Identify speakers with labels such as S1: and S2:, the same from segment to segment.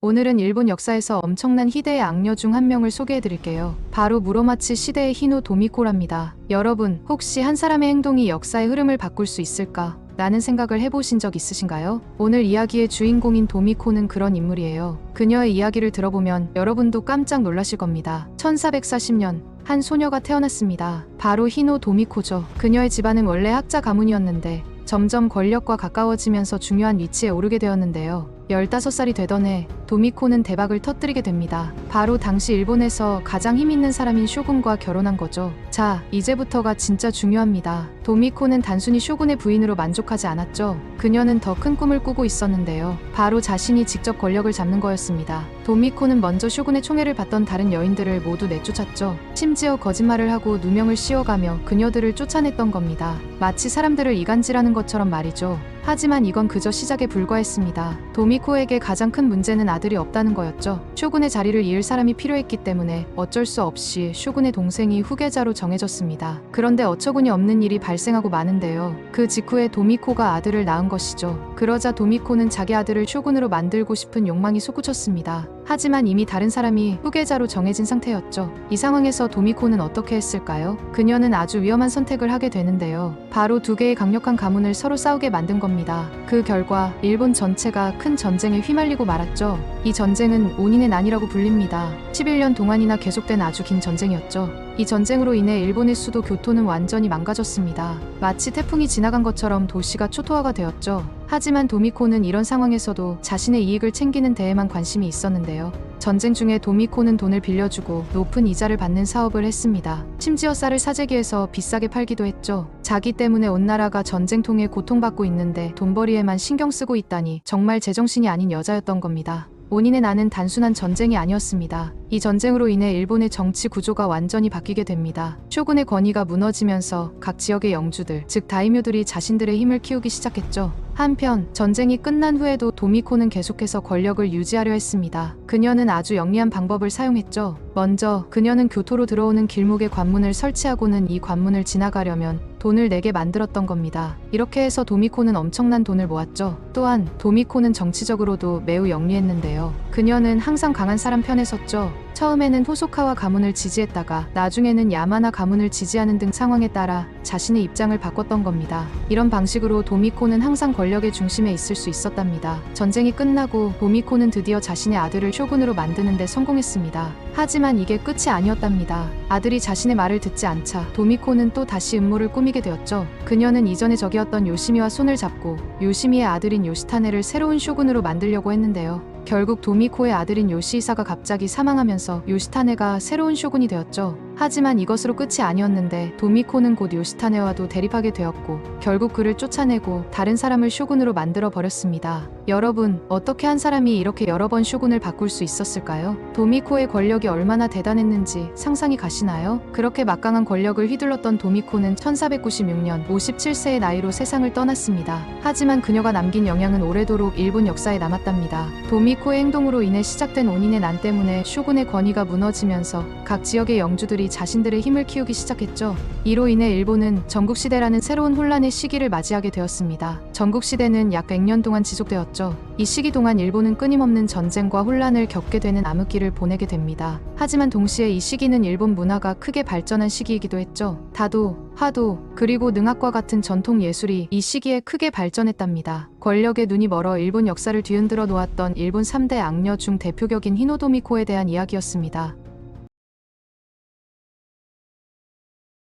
S1: 오늘은 일본 역사에서 엄청난 희대의 악녀 중 한 명을 소개해드릴게요. 바로 무로마치 시대의 히노 도미코랍니다. 여러분, 혹시 한 사람의 행동이 역사의 흐름을 바꿀 수 있을까? 라는 생각을 해보신 적 있으신가요? 오늘 이야기의 주인공인 도미코는 그런 인물이에요. 그녀의 이야기를 들어보면 여러분도 깜짝 놀라실 겁니다. 1440년 한 소녀가 태어났습니다. 바로 히노 도미코죠. 그녀의 집안은 원래 학자 가문이었는데 점점 권력과 가까워지면서 중요한 위치에 오르게 되었는데요. 15살이 되던 해 도미코는 대박을 터뜨리게 됩니다. 바로 당시 일본에서 가장 힘있는 사람인 쇼군과 결혼한 거죠. 자, 이제부터가 진짜 중요합니다. 도미코는 단순히 쇼군의 부인으로 만족하지 않았죠. 그녀는 더 큰 꿈을 꾸고 있었는데요. 바로 자신이 직접 권력을 잡는 거였습니다. 도미코는 먼저 쇼군의 총애를 받던 다른 여인들을 모두 내쫓았죠. 심지어 거짓말을 하고 누명을 씌워가며 그녀들을 쫓아냈던 겁니다. 마치 사람들을 이간질하는 것처럼 말이죠. 하지만 이건 그저 시작에 불과했습니다. 도미코에게 가장 큰 문제는 아들이 없다는 거였죠. 쇼군의 자리를 이을 사람이 필요했기 때문에 어쩔 수 없이 쇼군의 동생이 후계자로 정해졌습니다. 그런데 어처구니 없는 일이 발생하고 마는데요. 그 직후에 도미코가 아들을 낳은 것이죠. 그러자 도미코는 자기 아들을 쇼군으로 만들고 싶은 욕망이 솟구쳤습니다. 하지만 이미 다른 사람이 후계자로 정해진 상태였죠. 이 상황에서 도미코는 어떻게 했을까요? 그녀는 아주 위험한 선택을 하게 되는데요. 바로 두 개의 강력한 가문을 서로 싸우게 만든 겁니다. 그 결과 일본 전체가 큰 전쟁에 휘말리고 말았죠. 이 전쟁은 온인의 난이라고 불립니다. 11년 동안이나 계속된 아주 긴 전쟁이었죠. 이 전쟁으로 인해 일본의 수도 교토는 완전히 망가졌습니다. 마치 태풍이 지나간 것처럼 도시가 초토화가 되었죠. 하지만 도미코는 이런 상황에서도 자신의 이익을 챙기는 데에만 관심이 있었는데요. 전쟁 중에 도미코는 돈을 빌려주고 높은 이자를 받는 사업을 했습니다. 심지어 쌀을 사재기에서 비싸게 팔기도 했죠. 자기 때문에 온 나라가 전쟁통에 고통받고 있는데 돈벌이에만 신경 쓰고 있다니 정말 제정신이 아닌 여자였던 겁니다. 원인의 난은 단순한 전쟁이 아니었습니다. 이 전쟁으로 인해 일본의 정치 구조가 완전히 바뀌게 됩니다. 쇼군의 권위가 무너지면서 각 지역의 영주들, 즉 다이묘들이 자신들의 힘을 키우기 시작했죠. 한편 전쟁이 끝난 후에도 도미코는 계속해서 권력을 유지하려 했습니다. 그녀는 아주 영리한 방법을 사용했죠. 먼저 그녀는 교토로 들어오는 길목에 관문을 설치하고는 이 관문을 지나가려면 돈을 내게 만들었던 겁니다. 이렇게 해서 도미코는 엄청난 돈을 모았죠. 또한 도미코는 정치적으로도 매우 영리했는데요. 그녀는 항상 강한 사람 편에 섰죠. 처음에는 호소카와 가문을 지지했다가 나중에는 야마나 가문을 지지하는 등 상황에 따라 자신의 입장을 바꿨던 겁니다. 이런 방식으로 도미코는 항상 권력의 중심에 있을 수 있었답니다. 전쟁이 끝나고 도미코는 드디어 자신의 아들을 쇼군으로 만드는 데 성공했습니다. 하지만 이게 끝이 아니었답니다. 아들이 자신의 말을 듣지 않자 도미코는 또 다시 음모를 꾸미게 되었죠. 그녀는 이전의 적이었던 요시미와 손을 잡고 요시미의 아들인 요시타네를 새로운 쇼군으로 만들려고 했는데요. 결국 도미코의 아들인 요시히사가 갑자기 사망하면서 요시타네가 새로운 쇼군이 되었죠. 하지만 이것으로 끝이 아니었는데 도미코는 곧 요시타네와도 대립하게 되었고 결국 그를 쫓아내고 다른 사람을 쇼군으로 만들어 버렸습니다. 여러분, 어떻게 한 사람이 이렇게 여러 번 쇼군을 바꿀 수 있었을까요? 도미코의 권력이 얼마나 대단했는지 상상이 가시나요? 그렇게 막강한 권력을 휘둘렀던 도미코는 1496년 57세의 나이로 세상을 떠났습니다. 하지만 그녀가 남긴 영향은 오래도록 일본 역사에 남았답니다. 도미코의 행동으로 인해 시작된 원인의 난 때문에 쇼군의 권위가 무너지면서 각 지역의 영주들이 자신들의 힘을 키우기 시작했죠. 이로 인해 일본은 전국시대라는 새로운 혼란의 시기를 맞이하게 되었습니다. 전국시대는 약 100년 동안 지속되었죠. 이 시기 동안 일본은 끊임없는 전쟁과 혼란을 겪게 되는 암흑기를 보내게 됩니다. 하지만 동시에 이 시기는 일본 문화가 크게 발전한 시기이기도 했죠. 다도, 화도, 그리고 능악과 같은 전통 예술이 이 시기에 크게 발전했답니다. 권력의 눈이 멀어 일본 역사를 뒤흔들어 놓았던 일본 3대 악녀 중 대표격인 히노도미코에 대한 이야기였습니다.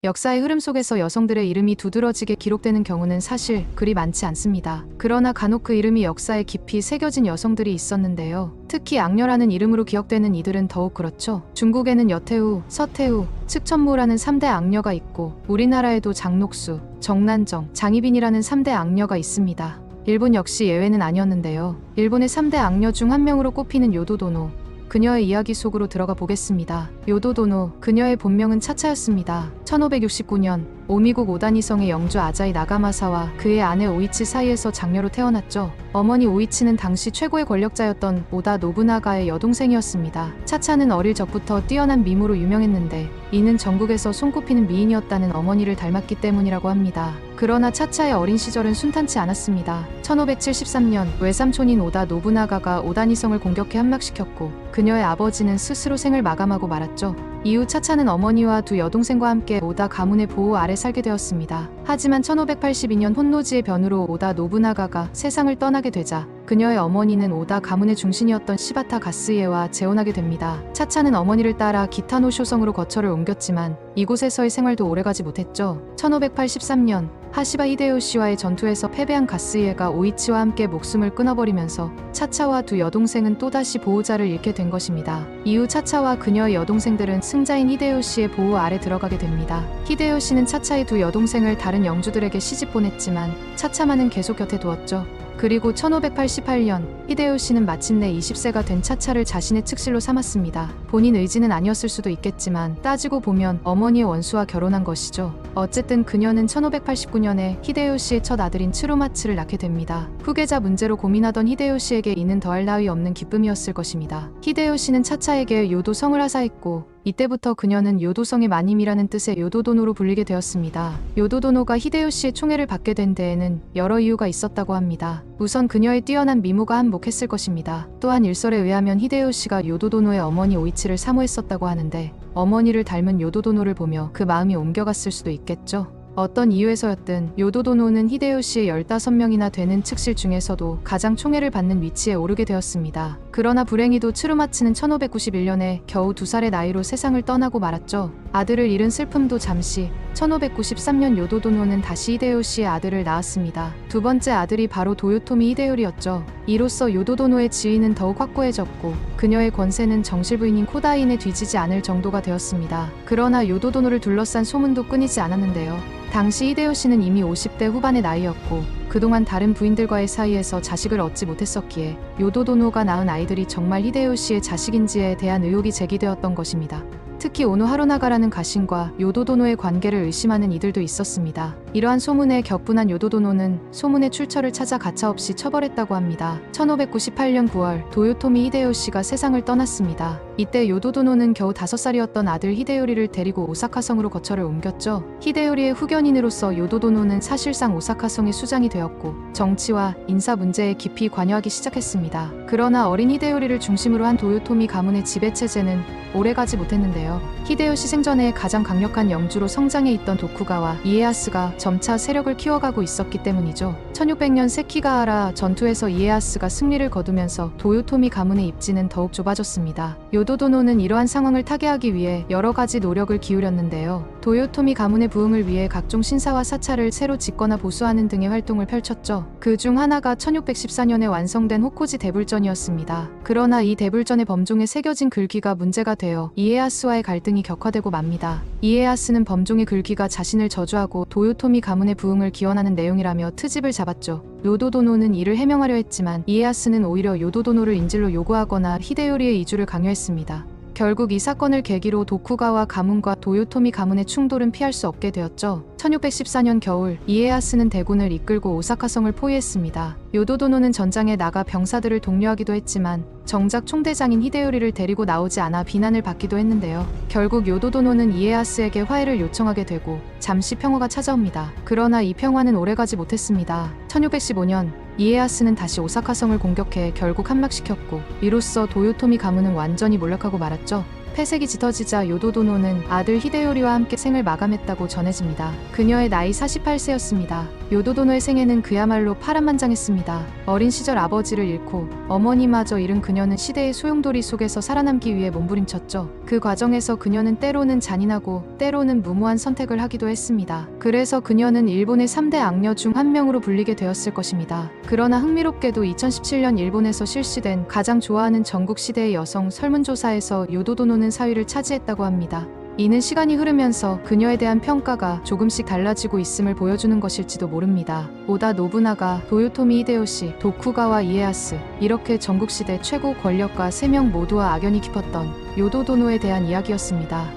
S1: 역사의 흐름 속에서 여성들의 이름이 두드러지게 기록되는 경우는 사실 그리 많지 않습니다. 그러나 간혹 그 이름이 역사에 깊이 새겨진 여성들이 있었는데요. 특히 악녀라는 이름으로 기억되는 이들은 더욱 그렇죠. 중국에는 여태우, 서태우, 측천모라는 3대 악녀가 있고 우리나라에도 장녹수, 정난정, 장희빈이라는 3대 악녀가 있습니다. 일본 역시 예외는 아니었는데요. 일본의 3대 악녀 중 한 명으로 꼽히는 요도도노. 그녀의 이야기 속으로 들어가 보겠습니다. 요도도노, 그녀의 본명은 차차였습니다. 1569년 오미국 오다니성의 영주 아자이 나가마사와 그의 아내 오이치 사이에서 장녀로 태어났죠. 어머니 오이치는 당시 최고의 권력자였던 오다 노부나가의 여동생이었습니다. 차차는 어릴 적부터 뛰어난 미모로 유명했는데 이는 전국에서 손꼽히는 미인이었다는 어머니를 닮았기 때문이라고 합니다. 그러나 차차의 어린 시절은 순탄치 않았습니다. 1573년 외삼촌인 오다 노부나가가 오다니성을 공격해 함락시켰고 그녀의 아버지는 스스로 생을 마감하고 말았죠. 이후 차차는 어머니와 두 여동생과 함께 오다 가문의 보호 아래 살게 되었습니다. 하지만 1582년 혼노지의 변으로 오다 노부나가가 세상을 떠나게 되자 그녀의 어머니는 오다 가문의 중심이었던 시바타 가스이에와 재혼하게 됩니다. 차차는 어머니를 따라 기타노 쇼성으로 거처를 옮겼지만 이곳에서의 생활도 오래가지 못했죠. 1583년 하시바 히데요시와의 전투에서 패배한 가스이에가 오이치와 함께 목숨을 끊어버리면서 차차와 두 여동생은 또다시 보호자를 잃게 된 것입니다. 이후 차차와 그녀의 여동생들은 승자인 히데요시의 보호 아래 들어가게 됩니다. 히데요시는 차차의 두 여동생을 다른 영주들에게 시집 보냈지만 차차만은 계속 곁에 두었죠. 그리고 1588년 히데요시는 마침내 20세가 된 차차를 자신의 측실로 삼았습니다. 본인 의지는 아니었을 수도 있겠지만 따지고 보면 어머니의 원수와 결혼한 것이죠. 어쨌든 그녀는 1589년에 히데요시의 첫 아들인 츠루마츠를 낳게 됩니다. 후계자 문제로 고민하던 히데요시에게 이는 더할 나위 없는 기쁨이었을 것입니다. 히데요시는 차차에게 요도성을 하사했고 이때부터 그녀는 요도성의 마님이라는 뜻의 요도도노로 불리게 되었습니다. 요도도노가 히데요시의 총애를 받게 된 데에는 여러 이유가 있었다고 합니다. 우선 그녀의 뛰어난 미모가 한몫했을 것입니다. 또한 일설에 의하면 히데요시가 요도도노의 어머니 오이치를 사모했었다고 하는데 어머니를 닮은 요도도노를 보며 그 마음이 옮겨갔을 수도 있겠죠. 어떤 이유에서였든 요도도노는 히데요시의 15명이나 되는 측실 중에서도 가장 총애를 받는 위치에 오르게 되었습니다. 그러나 불행히도 츠루마츠는 1591년에 겨우 2살의 나이로 세상을 떠나고 말았죠. 아들을 잃은 슬픔도 잠시 1593년 요도도노는 다시 히데요시의 아들을 낳았습니다. 두 번째 아들이 바로 도요토미 히데요리였죠. 이로써 요도도노의 지위는 더욱 확고해졌고 그녀의 권세는 정실부인인 코다인에 뒤지지 않을 정도가 되었습니다. 그러나 요도도노를 둘러싼 소문도 끊이지 않았는데요. 당시 히데요시는 이미 50대 후반의 나이였고 그동안 다른 부인들과의 사이에서 자식을 얻지 못했었기에 요도도노가 낳은 아이들이 정말 히데요시의 자식인지에 대한 의혹이 제기되었던 것입니다. 특히 오노 하루나가라는 가신과 요도도노의 관계를 의심하는 이들도 있었습니다. 이러한 소문에 격분한 요도도노는 소문의 출처를 찾아 가차없이 처벌했다고 합니다. 1598년 9월 도요토미 히데요시가 세상을 떠났습니다. 이때 요도도노는 겨우 5살이었던 아들 히데요리를 데리고 오사카성으로 거처를 옮겼죠. 히데요리의 후견인으로서 요도도노는 사실상 오사카성의 수장이 되었고 정치와 인사 문제에 깊이 관여하기 시작했습니다. 그러나 어린 히데요리를 중심으로 한 도요토미 가문의 지배체제는 오래가지 못했는데요. 히데요시 생전에 가장 강력한 영주로 성장해 있던 도쿠가와 이에야스가 점차 세력을 키워가고 있었기 때문이죠. 1600년 세키가하라 전투에서 이에야스가 승리를 거두면서 도요토미 가문의 입지는 더욱 좁아졌습니다. 요도도노는 이러한 상황을 타개하기 위해 여러 가지 노력을 기울였는데요. 도요토미 가문의 부흥을 위해 각종 신사와 사찰을 새로 짓거나 보수하는 등의 활동을 펼쳤죠. 그 중 하나가 1614년에 완성된 호코지 대불전이었습니다. 그러나 이 대불전의 범종에 새겨진 글귀가 문제가 되어 이에야스와의 갈등이 격화되고 맙니다. 이에야스는 범종의 글귀가 자신을 저주하고 도요토미 가문의 부흥을 기원하는 내용이라며 트집을 잡았죠. 요도도노는 이를 해명하려 했지만 이에야스는 오히려 요도도노를 인질로 요구하거나 히데요리의 이주를 강요했습니다. 결국 이 사건을 계기로 도쿠가와 가문과 도요토미 가문의 충돌은 피할 수 없게 되었죠. 1614년 겨울 이에야스는 대군을 이끌고 오사카성을 포위했습니다. 요도도노는 전장에 나가 병사들을 독려하기도 했지만 정작 총대장인 히데요리를 데리고 나오지 않아 비난을 받기도 했는데요. 결국 요도도노는 이에야스에게 화해를 요청하게 되고 잠시 평화가 찾아옵니다. 그러나 이 평화는 오래가지 못했습니다. 1615년 이에야스는 다시 오사카성을 공격해 결국 함락시켰고 이로써 도요토미 가문은 완전히 몰락하고 말았죠. 폐색이 짙어지자 요도도노는 아들 히데요리와 함께 생을 마감했다고 전해집니다. 그녀의 나이 48세였습니다. 요도도노의 생애는 그야말로 파란만장했습니다. 어린 시절 아버지를 잃고 어머니마저 잃은 그녀는 시대의 소용돌이 속에서 살아남기 위해 몸부림쳤죠. 그 과정에서 그녀는 때로는 잔인하고 때로는 무모한 선택을 하기도 했습니다. 그래서 그녀는 일본의 3대 악녀 중 한 명으로 불리게 되었을 것입니다. 그러나 흥미롭게도 2017년 일본에서 실시된 가장 좋아하는 전국 시대의 여성 설문조사에서 요도도노는 4위를 차지했다고 합니다. 이는 시간이 흐르면서 그녀에 대한 평가가 조금씩 달라지고 있음을 보여주는 것일지도 모릅니다. 오다 노부나가, 도요토미 히데요시, 도쿠가와 이에야스, 이렇게 전국시대 최고 권력가 3명 모두와 악연이 깊었던 요도도노에 대한 이야기였습니다.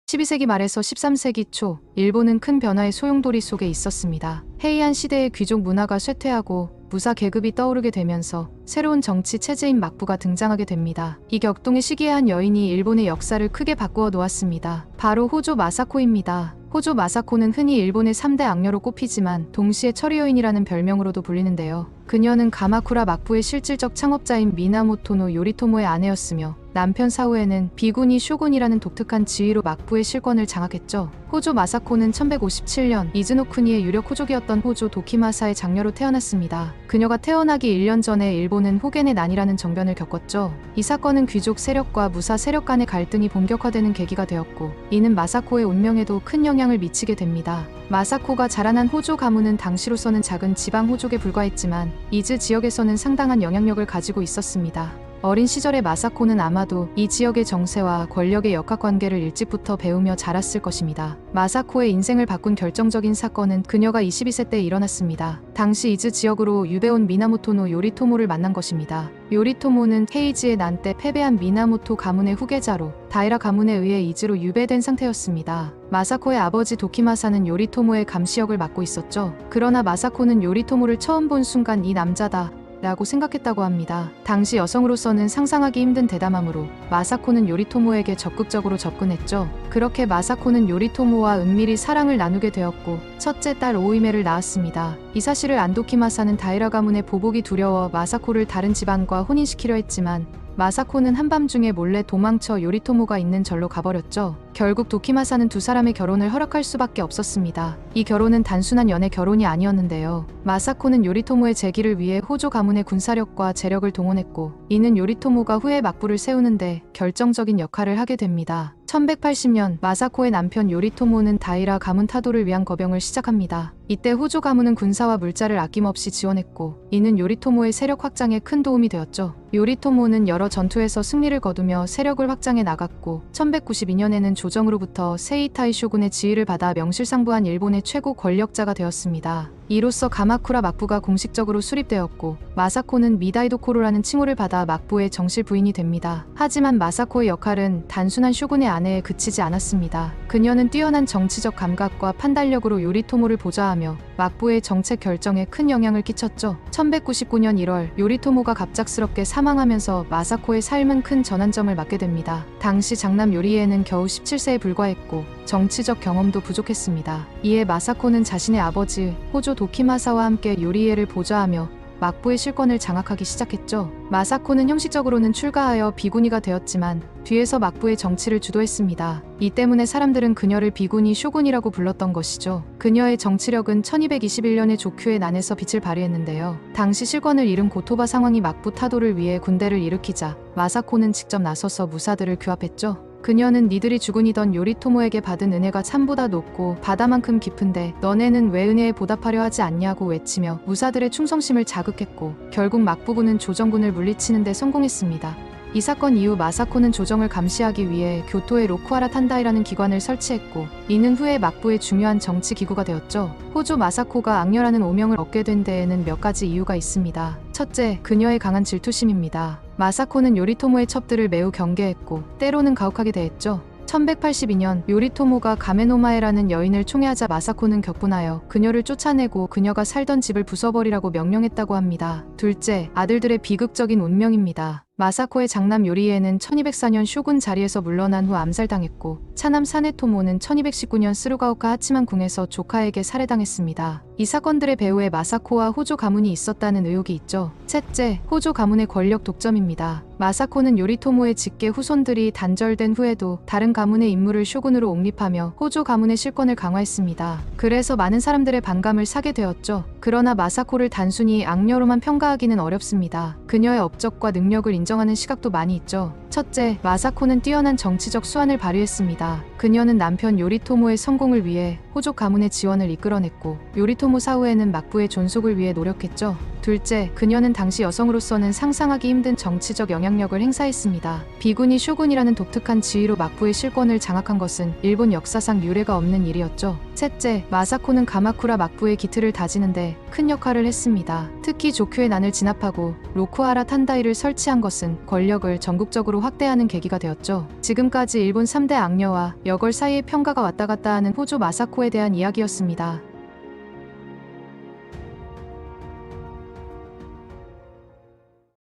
S1: 12세기 말에서 13세기 초, 일본은 큰 변화의 소용돌이 속에 있었습니다. 헤이안 시대의 귀족 문화가 쇠퇴하고 무사 계급이 떠오르게 되면서 새로운 정치 체제인 막부가 등장하게 됩니다. 이 격동의 시기에 한 여인이 일본의 역사를 크게 바꾸어 놓았습니다. 바로 호조 마사코입니다. 호조 마사코는 흔히 일본의 3대 악녀로 꼽히지만 동시에 처리여인이라는 별명으로도 불리는데요. 그녀는 가마쿠라 막부의 실질적 창업자인 미나모토노 요리토모의 아내였으며 남편 사후에는 비구니 쇼군이라는 독특한 지위로 막부의 실권을 장악했죠. 호조 마사코는 1157년 이즈노쿠니의 유력 호족이었던 호조 도키마사의 장녀로 태어났습니다. 그녀가 태어나기 1년 전에 일본은 호겐의 난이라는 정변을 겪었죠. 이 사건은 귀족 세력과 무사 세력 간의 갈등이 본격화되는 계기가 되었고 이는 마사코의 운명에도 큰 영향을 미치게 됩니다. 마사코가 자라난 호조 가문은 당시로서는 작은 지방 호족에 불과했지만 이즈 지역에서는 상당한 영향력을 가지고 있었습니다. 어린 시절의 마사코는 아마도 이 지역의 정세와 권력의 역학관계를 일찍부터 배우며 자랐을 것입니다. 마사코의 인생을 바꾼 결정적인 사건은 그녀가 22세 때 일어났습니다. 당시 이즈 지역으로 유배온 미나모토노 요리토모를 만난 것입니다. 요리토모는 헤이지의 난 때 패배한 미나모토 가문의 후계자로 다이라 가문에 의해 이즈로 유배된 상태였습니다. 마사코의 아버지 도키마사는 요리토모의 감시역을 맡고 있었죠. 그러나 마사코는 요리토모를 처음 본 순간 이 남자다 라고 생각했다고 합니다. 당시 여성으로서는 상상하기 힘든 대담함으로 마사코는 요리토모에게 적극적으로 접근했죠. 그렇게 마사코는 요리토모와 은밀히 사랑을 나누게 되었고 첫째 딸 오이메를 낳았습니다. 이 사실을 안 도키마사는 다이라 가문의 보복이 두려워 마사코를 다른 집안과 혼인시키려 했지만 마사코는 한밤중에 몰래 도망쳐 요리토모가 있는 절로 가버렸죠. 결국 도키마사는 두 사람의 결혼을 허락할 수밖에 없었습니다. 이 결혼은 단순한 연애 결혼이 아니었는데요. 마사코는 요리토모의 재기를 위해 호조 가문의 군사력과 재력을 동원했고 이는 요리토모가 후에 막부를 세우는데 결정적인 역할을 하게 됩니다. 1180년 마사코의 남편 요리토모는 다이라 가문 타도를 위한 거병을 시작합니다. 이때 호조 가문은 군사와 물자를 아낌없이 지원했고 이는 요리토모의 세력 확장에 큰 도움이 되었죠. 요리토모는 여러 전투에서 승리를 거두며 세력을 확장해 나갔고 1192년에는 조정으로부터 세이타이 쇼군의 지위를 받아 명실상부한 일본의 최고 권력자가 되었습니다. 이로써 가마쿠라 막부가 공식적으로 수립되었고 마사코는 미다이도코로라는 칭호를 받아 막부의 정실 부인이 됩니다. 하지만 마사코의 역할은 단순한 쇼군의 아내에 그치지 않았습니다. 그녀는 뛰어난 정치적 감각과 판단력으로 요리토모를 보좌하며 막부의 정책 결정에 큰 영향을 끼쳤죠. 1199년 1월 요리토모가 갑작스럽게 사망하면서 마사코의 삶은 큰 전환점을 맞게 됩니다. 당시 장남 요리에는 겨우 17세에 불과했고 정치적 경험도 부족했습니다. 이에 마사코는 자신의 아버지 호조 도키마사와 함께 요리에를 보좌하며 막부의 실권을 장악하기 시작했죠. 마사코는 형식적으로는 출가하여 비구니가 되었지만 뒤에서 막부의 정치를 주도했습니다. 이 때문에 사람들은 그녀를 비구니 쇼군이라고 불렀던 것이죠. 그녀의 정치력은 1221년의 조큐의 난에서 빛을 발휘했는데요. 당시 실권을 잃은 고토바 상황이 막부 타도를 위해 군대를 일으키자 마사코는 직접 나서서 무사들을 규합했죠. 그녀는 니들이 주군이던 요리토모에게 받은 은혜가 산보다 높고 바다만큼 깊은데 너네는 왜 은혜에 보답하려 하지 않냐고 외치며 무사들의 충성심을 자극했고 결국 막부군은 조정군을 물리치는 데 성공했습니다. 이 사건 이후 마사코는 조정을 감시하기 위해 교토에 로쿠하라 탄다이라는 기관을 설치했고 이는 후에 막부의 중요한 정치 기구가 되었죠. 호조 마사코가 악녀라는 오명을 얻게 된 데에는 몇 가지 이유가 있습니다. 첫째, 그녀의 강한 질투심입니다. 마사코는 요리토모의 첩들을 매우 경계했고 때로는 가혹하게 대했죠. 1182년 요리토모가 가메노마에라는 여인을 총애하자 마사코는 격분하여 그녀를 쫓아내고 그녀가 살던 집을 부숴버리라고 명령했다고 합니다. 둘째, 아들들의 비극적인 운명입니다. 마사코의 장남 요리에는 1204년 쇼군 자리에서 물러난 후 암살당했고 차남 사네토모는 1219년 스루가오카 하치만 궁에서 조카에게 살해당했습니다. 이 사건들의 배후에 마사코와 호조 가문이 있었다는 의혹이 있죠. 셋째, 호조 가문의 권력 독점입니다. 마사코는 요리토모의 직계 후손들이 단절된 후에도 다른 가문의 임무를 쇼군으로 옹립하며 호조 가문의 실권을 강화했습니다. 그래서 많은 사람들의 반감을 사게 되었죠. 그러나 마사코를 단순히 악녀로만 평가하기는 어렵습니다. 그녀의 업적과 능력을 인정하는 시각도 많이 있죠. 첫째, 마사코는 뛰어난 정치적 수완을 발휘했습니다. 그녀는 남편 요리토모의 성공을 위해 호조 가문의 지원을 이끌어냈고 요리토모 사후에는 막부의 존속을 위해 노력했죠. 둘째, 그녀는 당시 여성으로서는 상상하기 힘든 정치적 영향력을 행사했습니다. 비군이 쇼군이라는 독특한 지위로 막부의 실권을 장악한 것은 일본 역사상 유례가 없는 일이었죠. 셋째, 마사코는 가마쿠라 막부의 기틀을 다지는데 큰 역할을 했습니다. 특히 조큐의 난을 진압하고 로쿠하라 탄다이를 설치한 것은 권력을 전국적으로 확대하는 계기가 되었죠. 지금까지 일본 3대 악녀와 여걸 사이의 평가가 왔다 갔다 하는 호조 마사코에 대한 이야기였습니다.